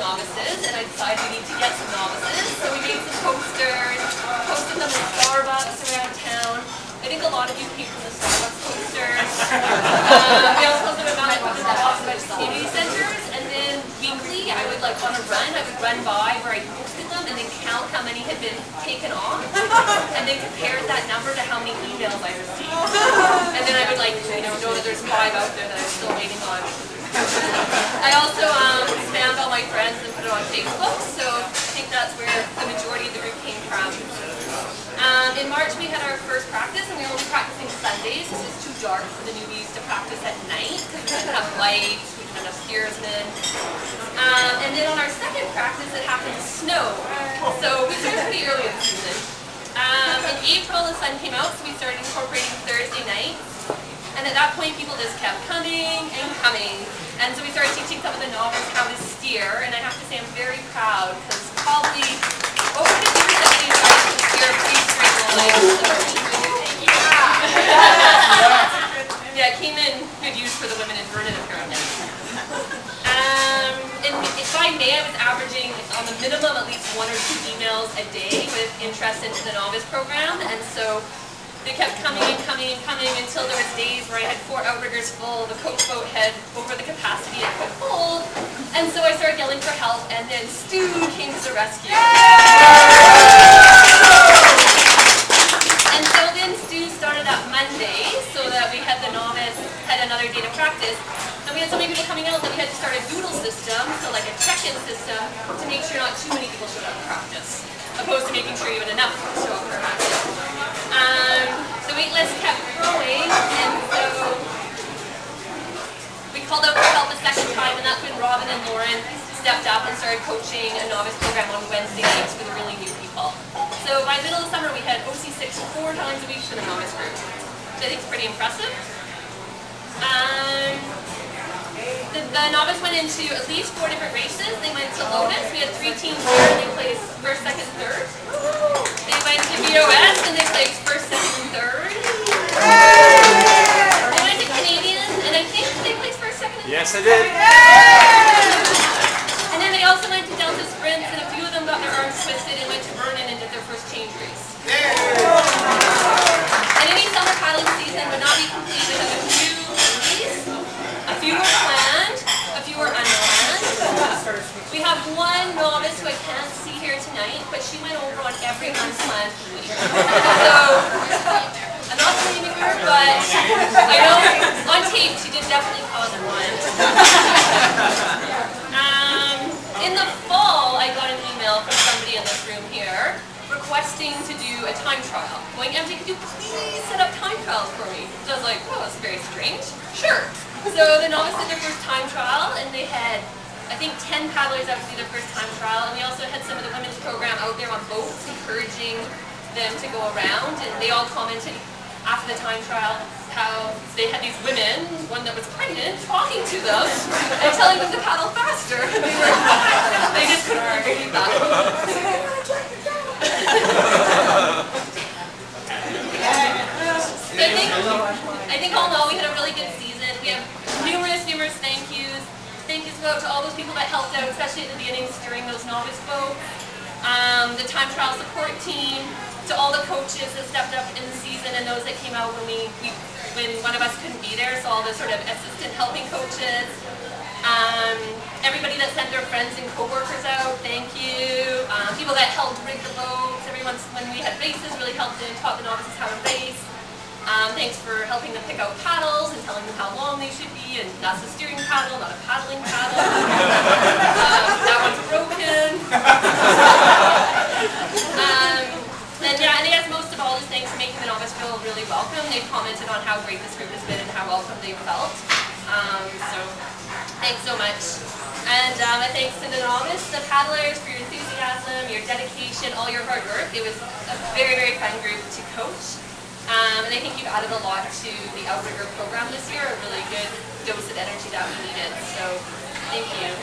novices, and I decided we need to get some novices. So we made some posters, posted them in Starbucks around town. I think a lot of you came from the Starbucks posters. We also posted them out in the community centers, and then weekly I would, like, on a run, I would run by where I posted them and then count how many had been taken off, and then compare that number to how many emails I received. And then I would, like, know that there's 5 out there that I'm still waiting on. I also spammed all my friends and put it on Facebook, so I think that's where the majority of the group came from. In March we had our first practice, and we were only practicing Sundays. This was too dark for the newbies to practice at night because we didn't have lights, we didn't have enough steersmen. And then on our second practice it happened to snow, so we started pretty early in the season. In April the sun came out, so we started incorporating Thursday nights. And at that point, people just kept coming and coming. And so we started teaching some of the novices how to steer. And I have to say I'm very proud, because probably over 50% of these guys can steer a pretty straight line. Thank you. Yeah, it came in good use for the women in Vernon, apparently. And by May, I was averaging on the minimum at least 1 or 2 emails a day with interest into the novice program. And so they kept coming and coming and coming until there was days where I had 4 outriggers full, the coach boat had over the capacity it could hold, and so I started yelling for help, and then Stu came to the rescue. And so then Stu started up Monday, so that we had the novice, had another day to practice, and we had so many people coming out that we had to start a doodle system, so like a check-in system, to make sure not too many people showed up to practice, opposed to making sure you had enough to show up for practice. The wait list kept growing, and so we called out for help a second time, and that's when Robin and Lauren stepped up and started coaching a novice program on Wednesday nights for the really new people. So by the middle of the summer, we had OC6 4 times a week for the novice group, which I think is pretty impressive. The novice went into at least 4 different races. They went to Lotus. We had 3 teams here, and they placed first, second, third. They went to BOS, and they placed first, second, and third. They went to Canadian, and I think they placed first, second, and third. Yes, I did. And then they also went to Delta Sprints, and a few of them got their arms twisted and went to Vernon and did their first change race. And any summer paddling season would not be complete without a few release. A few were planned, a few were unplanned. We have 1 novice who I can't see here tonight, but she went over on every unplanned release. So, I'm not blaming her, but I know on tape she did definitely cause one. In the fall, I got an email from somebody in this room here requesting to do a time trial. Going, MJ, could you please set up time trials for me? So I was like, oh, that's very strange. Sure. So the novice did their first time trial, and they had, I think, 10 paddlers out to do their first time trial, and we also had some of the women's program out there on boats encouraging them to go around, and they all commented after the time trial how they had these women, one that was pregnant, talking to them and telling them to paddle faster. They just couldn't believe that. So I think all in all we had a really good season. We have numerous thank yous. Thank yous go out to all those people that helped out, especially at the beginning steering those novice boats. The time trial support team, to all the coaches that stepped up in the season and those that came out when when one of us couldn't be there, so all the sort of assistant helping coaches. Everybody that sent their friends and co-workers out, thank you. People that helped rig the boats, everyone when we had races really helped and taught the novices how to race. Thanks for helping them pick out paddles and telling them how long they should be, and that's a steering paddle, not a paddling paddle. That one's broken. And yeah, and I guess most of all, just thanks for making the novice feel really welcome. They've commented on how great this group has been and how welcome they felt. So thanks so much. And thanks to the novice, the paddlers, for your enthusiasm, your dedication, all your hard work. It was a very fun group to coach. And I think you've added a lot to the Outrigger program this year, a really good dose of energy that we needed. So thank you.